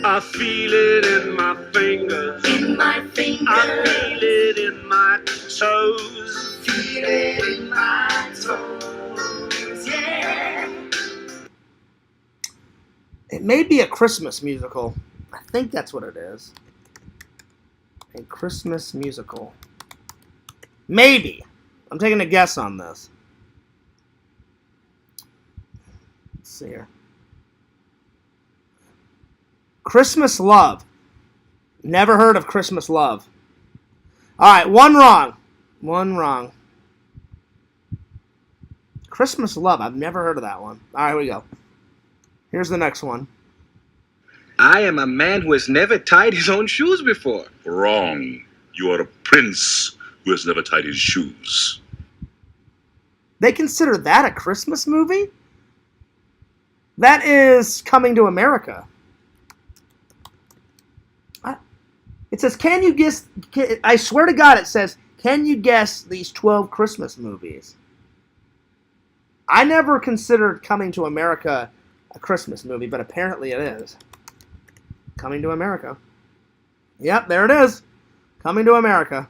I feel it in my fingers. In my fingers. I feel it in my toes. Feel it in my toes. Yeah. It may be a Christmas musical. I think that's what it is. A Christmas musical. Maybe. I'm taking a guess on this. Let's see here. Christmas Love. Never heard of Christmas Love. All right, 1 wrong. 1 wrong. Christmas Love. I've never heard of that one. All right, here we go. Here's the next one. I am a man who has never tied his own shoes before. Wrong. You are a prince who has never tied his shoes. They consider that a Christmas movie? That is Coming to America. It says, can you guess... I swear to God it says, can you guess these 12 Christmas movies? I never considered Coming to America a Christmas movie, but apparently it is. Coming to America. Yep, there it is. Coming to America.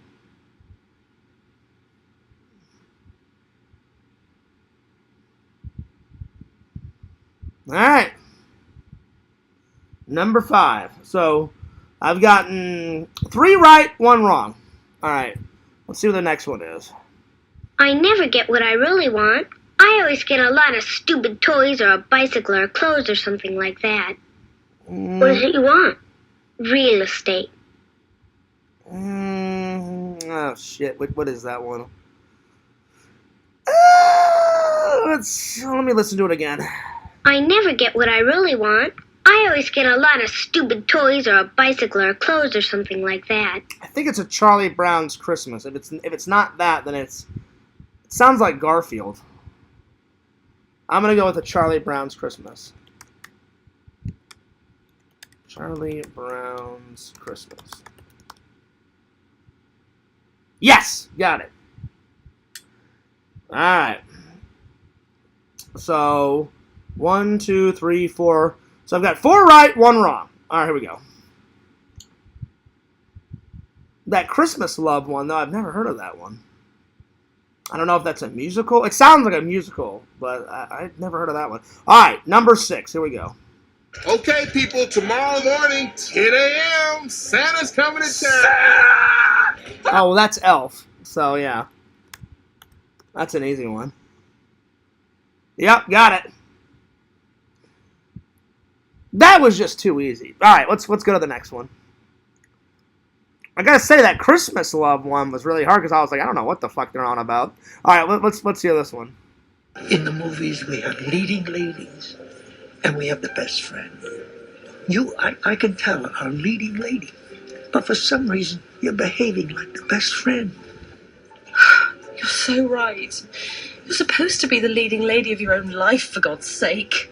All right. Number 5. So, I've gotten 3 right, 1 wrong. All right. Let's see what the next one is. I never get what I really want. I always get a lot of stupid toys or a bicycle or clothes or something like that. What is it you want? Real estate. Oh, shit. What is that one? Let me listen to it again. I never get what I really want. I always get a lot of stupid toys or a bicycle or clothes or something like that. I think it's a Charlie Brown's Christmas. If it's not that, then it sounds like Garfield. I'm going to go with a Charlie Brown's Christmas. Charlie Brown's Christmas. Yes! Got it. Alright. So, 1, 2, 3, 4. So I've got 4 right, 1 wrong. Alright, here we go. That Christmas Love one, though, I've never heard of that one. I don't know if that's a musical. It sounds like a musical, but I've never heard of that one. Alright, number 6. Here we go. Okay, people, tomorrow morning, 10 a.m., Santa's coming to town. Oh, well, that's Elf. So, yeah. That's an easy one. Yep, got it. That was just too easy. Alright, let's go to the next one. I gotta say, that Christmas Love one was really hard because I was like, I don't know what the fuck they're on about. Alright, let's hear this one. In the movies, we have leading ladies, and we have the best friend. You, I can tell, are a leading lady, but for some reason, you're behaving like the best friend. You're so right. You're supposed to be the leading lady of your own life, for God's sake.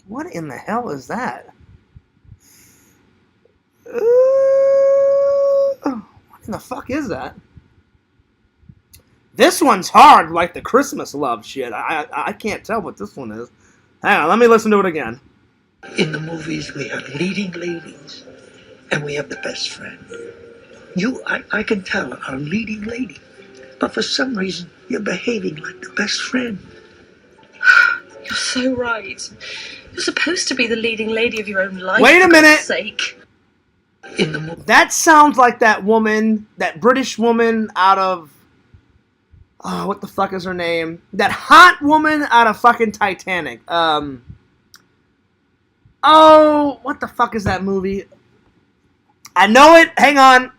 What in the hell is that? What in the fuck is that? This one's hard, like the Christmas love shit. I can't tell what this one is. Hang on, let me listen to it again. In the movies, we have leading ladies, and we have the best friend. I can tell, are leading lady, but for some reason, you're behaving like the best friend. You're so right. You're supposed to be the leading lady of your own life. Wait a for minute. God's sake. In the movie, That sounds like that woman, that British woman out of... Oh, what the fuck is her name? That hot woman out of fucking Titanic. Oh, what the fuck is that movie? I know it. Hang on.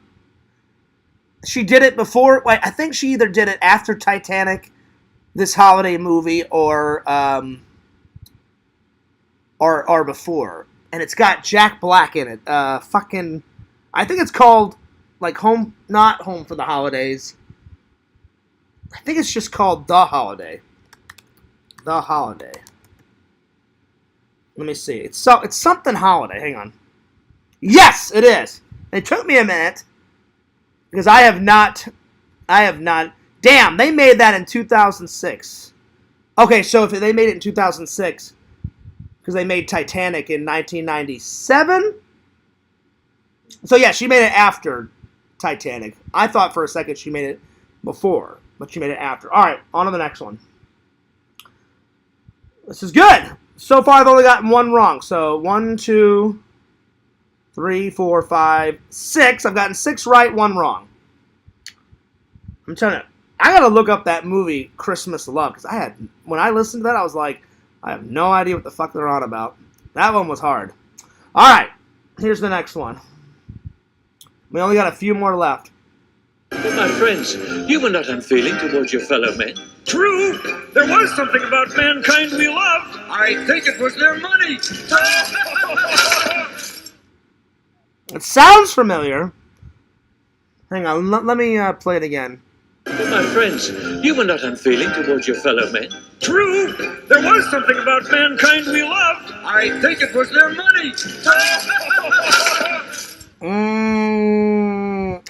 She did it before. Wait, I think she either did it after Titanic, this holiday movie, or before. And it's got Jack Black in it. Fucking, I think it's called like not Home for the Holidays. I think it's just called The Holiday. The Holiday. Let me see. It's something holiday. Hang on. Yes, it is. It took me a minute because I have not. Damn, they made that in 2006. Okay, so if they made it in 2006 because they made Titanic in 1997. So yeah, she made it after Titanic. I thought for a second she made it before, but she made it after. All right, on to the next one. This is good. So far, I've only gotten one wrong. So 1, 2, 3, 4, 5, 6. I've gotten 6 right, 1 wrong. I'm telling you, I gotta look up that movie Christmas Love because when I listened to that, I was like, I have no idea what the fuck they're on about. That one was hard. All right, here's the next one. We only got a few more left. My friends, you were not unfeeling towards your fellow men. True, there was something about mankind we loved. I think it was their money. It sounds familiar. Hang on, let me play it again. My friends, you were not unfeeling towards your fellow men. True, there was something about mankind we loved. I think it was their money.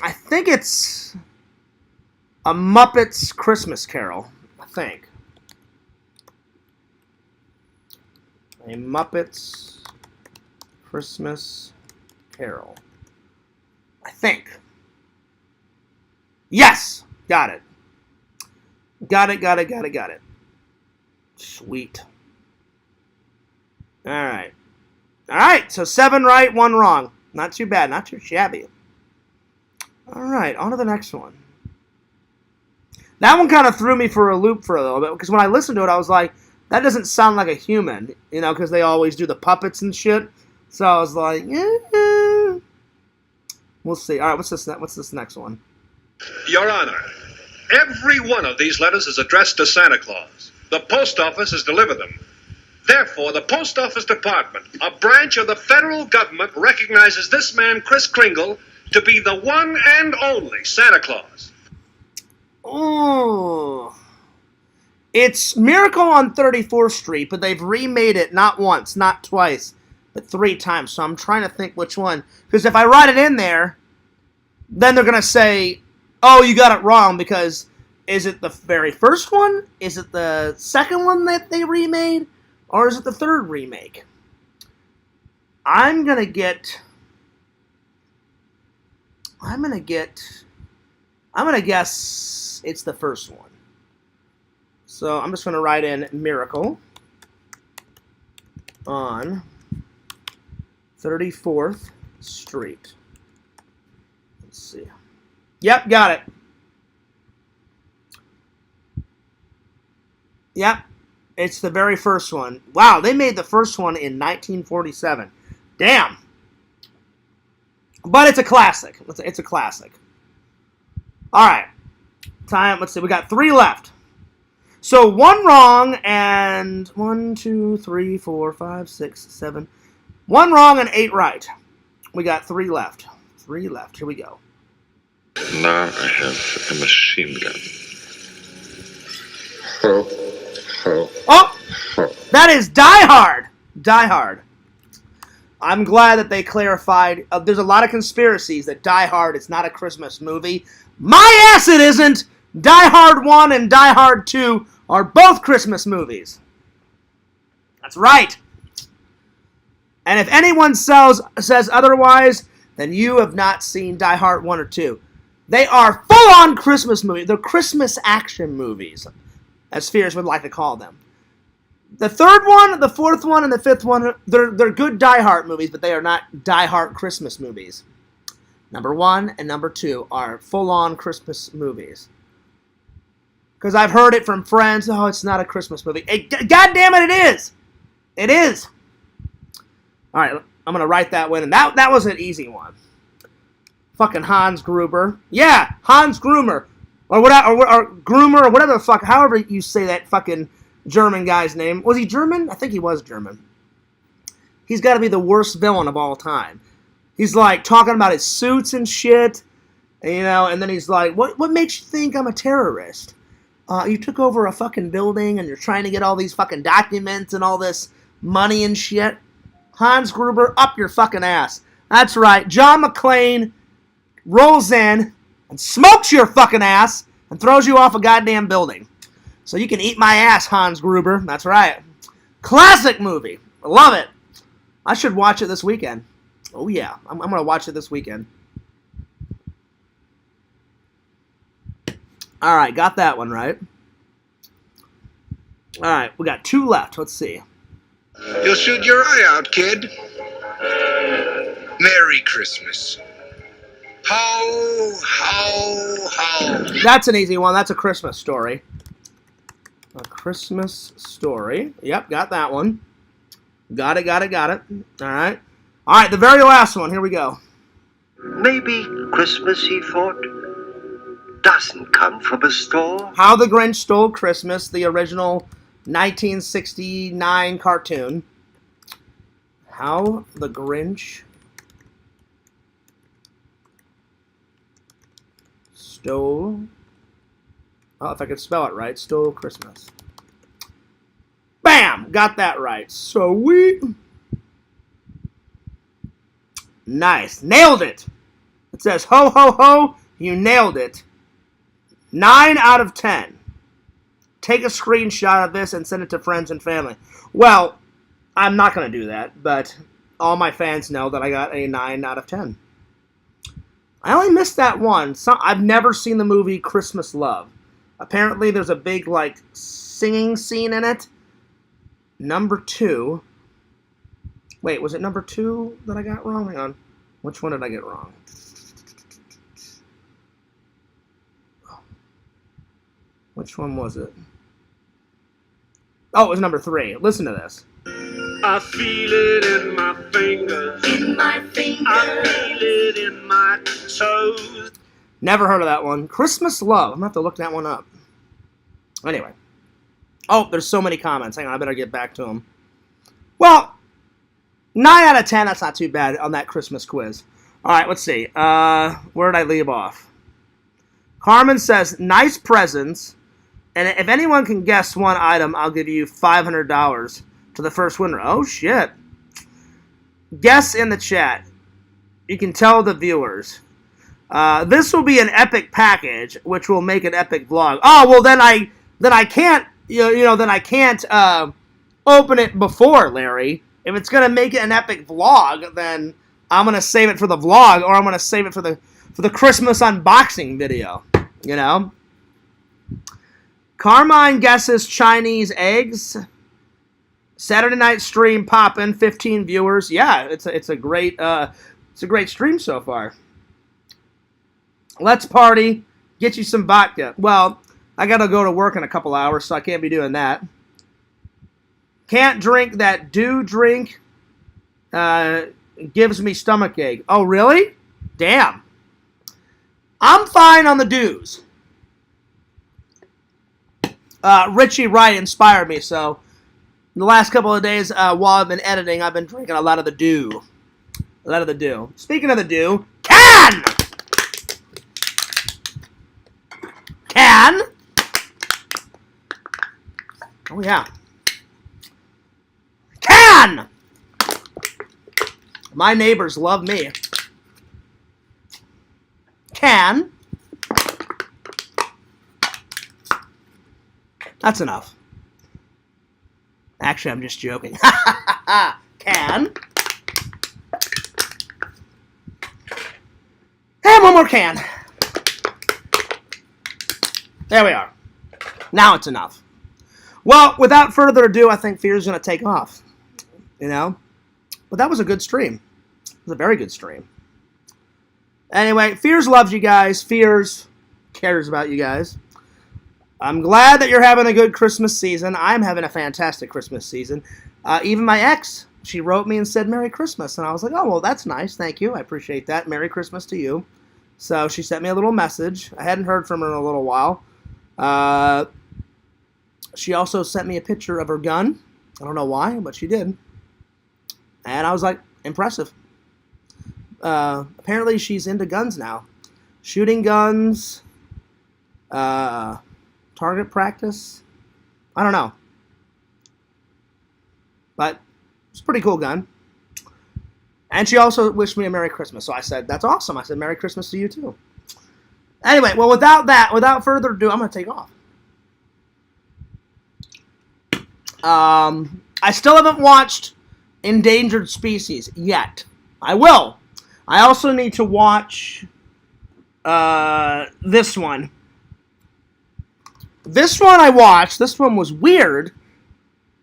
I think it's a Muppets Christmas Carol. I think. A Muppets Christmas Carol. I think. Yes! Got it. Got it. Sweet. Alright. Alright, so 7 right, 1 wrong. Not too bad, not too shabby. Alright, on to the next one. That one kind of threw me for a loop for a little bit, because when I listened to it, I was like, that doesn't sound like a human, you know, because they always do the puppets and shit. So I was like, yeah. We'll see. Alright, what's this next one? Your Honor, every one of these letters is addressed to Santa Claus. The post office has delivered them. Therefore, the Post Office Department, a branch of the federal government, recognizes this man, Kris Kringle, to be the one and only Santa Claus. Oh. It's Miracle on 34th Street, but they've remade it not once, not twice, but 3 times. So I'm trying to think which one. Because if I write it in there, then they're going to say, oh, you got it wrong, because is it the very first one? Is it the second one that they remade? Or is it the 3rd remake? I'm gonna guess it's the first one. So I'm just gonna write in Miracle on 34th Street. Let's see. Yep, got it. Yep. It's the very first one. Wow, they made the first one in 1947. Damn. But it's a classic. It's a classic. All right. Time, let's see. We got 3 left. So 1 wrong and 1, 2, 3, 4, 5, 6, 7. 1 wrong and 8 right. We got 3 left. 3 left. Here we go. Now I have a machine gun. Ho, ho. Oh! That is Die Hard! Die Hard. I'm glad that they clarified. There's a lot of conspiracies that Die Hard is not a Christmas movie. My ass it isn't! Die Hard 1 and Die Hard 2 are both Christmas movies. That's right. And if anyone says otherwise, then you have not seen Die Hard 1 or 2. They are full-on Christmas movies. They're Christmas action movies, as Fears would like to call them. The third one, the fourth one, and the fifth one, they're good Die Hard movies, but they are not Die Hard Christmas movies. Number 1 and number 2 are full-on Christmas movies. Because I've heard it from friends, oh, it's not a Christmas movie. God damn it, it is! It is! All right, I'm going to write that one, and that was an easy one. Fucking Hans Gruber. Yeah, Hans Gruber. Or Groomer, or whatever the fuck, however you say that fucking German guy's name. Was he German? I think he was German. He's got to be the worst villain of all time. He's like talking about his suits and shit, and then he's like, what makes you think I'm a terrorist? You took over a fucking building and you're trying to get all these fucking documents and all this money and shit. Hans Gruber, up your fucking ass. That's right, John McClane rolls in and smokes your fucking ass and throws you off a goddamn building. So you can eat my ass, Hans Gruber. That's right. Classic movie. I love it. I should watch it this weekend. Oh, yeah. I'm going to watch it this weekend. All right. Got that one right. All right. We got 2 left. Let's see. You'll shoot your eye out, kid. Merry Christmas. Ho, ho, ho. That's an easy one. That's a Christmas story. A Christmas story. Yep, got that one. Got it. All right. All right, the very last one. Here we go. Maybe Christmas, he thought, doesn't come from a store. How the Grinch Stole Christmas, the original 1969 cartoon. How the Grinch Stole... Oh, if I could spell it right. Stole Christmas. Bam! Got that right. Sweet. Nice. Nailed it. It says, ho, ho, ho. You nailed it. 9 out of 10. Take a screenshot of this and send it to friends and family. Well, I'm not going to do that, but all my fans know that I got a 9 out of 10. I only missed that one. I've never seen the movie Christmas Love. Apparently, there's a big, singing scene in it. Number 2. Wait, was it number 2 that I got wrong? Hang on. Which one did I get wrong? Which one was it? Oh, it was number 3. Listen to this. I feel it in my fingers. In my fingers. I feel it in my toes. Never heard of that one. Christmas Love. I'm going to have to look that one up. Anyway. Oh, there's so many comments. Hang on, I better get back to them. Well, 9 out of 10, that's not too bad on that Christmas quiz. All right, let's see. Where did I leave off? Carmen says, nice presents. And if anyone can guess one item, I'll give you $500 to the first winner. Oh, shit. Guess in the chat. You can tell the viewers. This will be an epic package, which will make an epic vlog. Oh, well, then I can't, then I can't open it before, Larry. If it's gonna make it an epic vlog, then I'm gonna save it for the vlog, or I'm gonna save it for the Christmas unboxing video. Carmine guesses Chinese eggs. Saturday night stream poppin', 15 viewers. Yeah, it's a great stream so far. Let's party. Get you some vodka. Well, I gotta go to work in a couple hours, so I can't be doing that. Can't drink that dew drink. Gives me stomachache. Oh, really? Damn. I'm fine on the dews. Richie Wright inspired me, so the last couple of days while I've been editing, I've been drinking a lot of the dew. A lot of the dew. Speaking of the dew, Can! Oh, yeah. Can! My neighbors love me. That's enough. Actually, I'm just joking. Can. And one more can. There we are. Now it's enough. Well, without further ado, I think Fear's going to take off. You know? But that was a good stream. It was a very good stream. Anyway, Fears loves you guys. Fears cares about you guys. I'm glad that you're having a good Christmas season. I'm having a fantastic Christmas season. Even my ex, she wrote me and said, Merry Christmas. And I was like, oh, well, that's nice. Thank you. I appreciate that. Merry Christmas to you. So she sent me a little message. I hadn't heard from her in a little while. She also sent me a picture of her gun. I don't know why, but she did. And I was like, impressive. Apparently she's into guns now. Shooting guns. Target practice. I don't know. But it's a pretty cool gun. And she also wished me a Merry Christmas. So I said, that's awesome. I said, Merry Christmas to you too. Anyway, well, without further ado, I'm going to take off. I still haven't watched Endangered Species yet. I will. I also need to watch this one. This one I watched. This one was weird,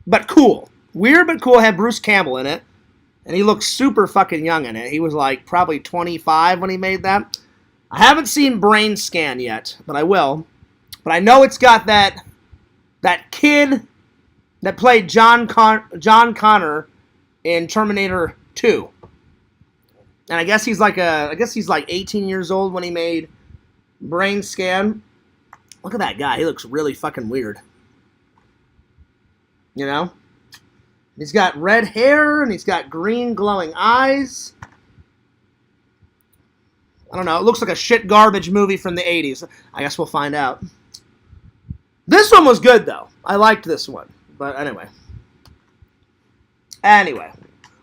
but cool. Weird but cool. Had Bruce Campbell in it. And he looked super fucking young in it. He was like probably 25 when he made that. I haven't seen Brain Scan yet, but I will. But I know it's got that kid that played John Connor in Terminator 2. And I guess he's like 18 years old when he made Brain Scan. Look at that guy. He looks really fucking weird. You know? He's got red hair, and he's got green glowing eyes. I don't know. It looks like a shit garbage movie from the 80s. I guess we'll find out. This one was good, though. I liked this one. But anyway.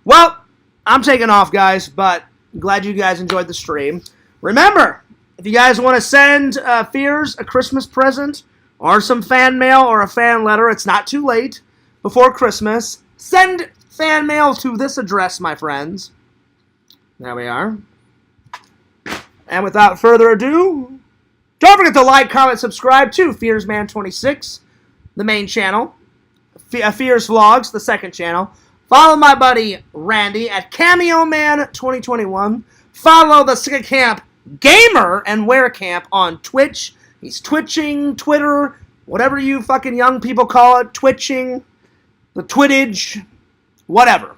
Well, I'm taking off, guys, but glad you guys enjoyed the stream. Remember, if you guys want to send Fears a Christmas present or some fan mail or a fan letter, it's not too late before Christmas. Send fan mail to this address, my friends. There we are. And without further ado, don't forget to like, comment, subscribe to FearsMan26, the main channel. Fears Vlogs, the second channel. Follow my buddy Randy at CameoMan2021. Follow the Sika Camp Gamer and Wear Camp on Twitch. He's twitching, Twitter, whatever you fucking young people call it, twitching, the Twittage, whatever.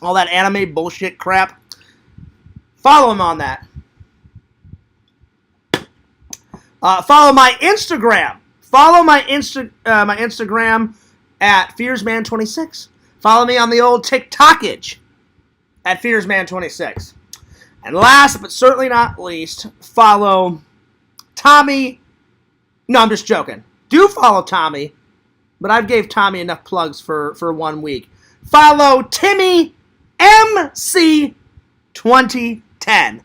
All that anime bullshit crap. Follow him on that. Follow my Instagram. Follow my Instagram at FearsMan26. Follow me on the old TikTokage at FearsMan26. And last but certainly not least, follow Tommy. No, I'm just joking. Do follow Tommy, but I've gave Tommy enough plugs for 1 week. Follow Timmy MC 2010.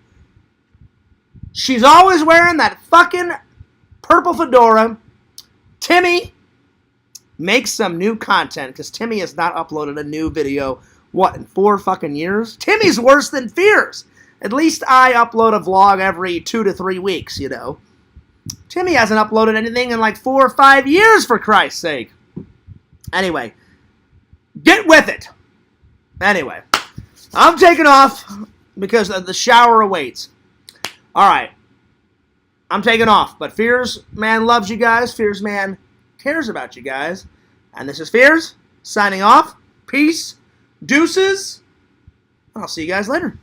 She's always wearing that fucking purple fedora. Timmy, make some new content, because Timmy has not uploaded a new video, in 4 fucking years? Timmy's worse than Fears. At least I upload a vlog every 2 to 3 weeks, you know. Timmy hasn't uploaded anything in like 4 or 5 years, for Christ's sake. Anyway, get with it. Anyway, I'm taking off because the shower awaits. Alright, I'm taking off, but Fears Man loves you guys. Fears Man cares about you guys. And this is Fears, signing off. Peace, deuces, and I'll see you guys later.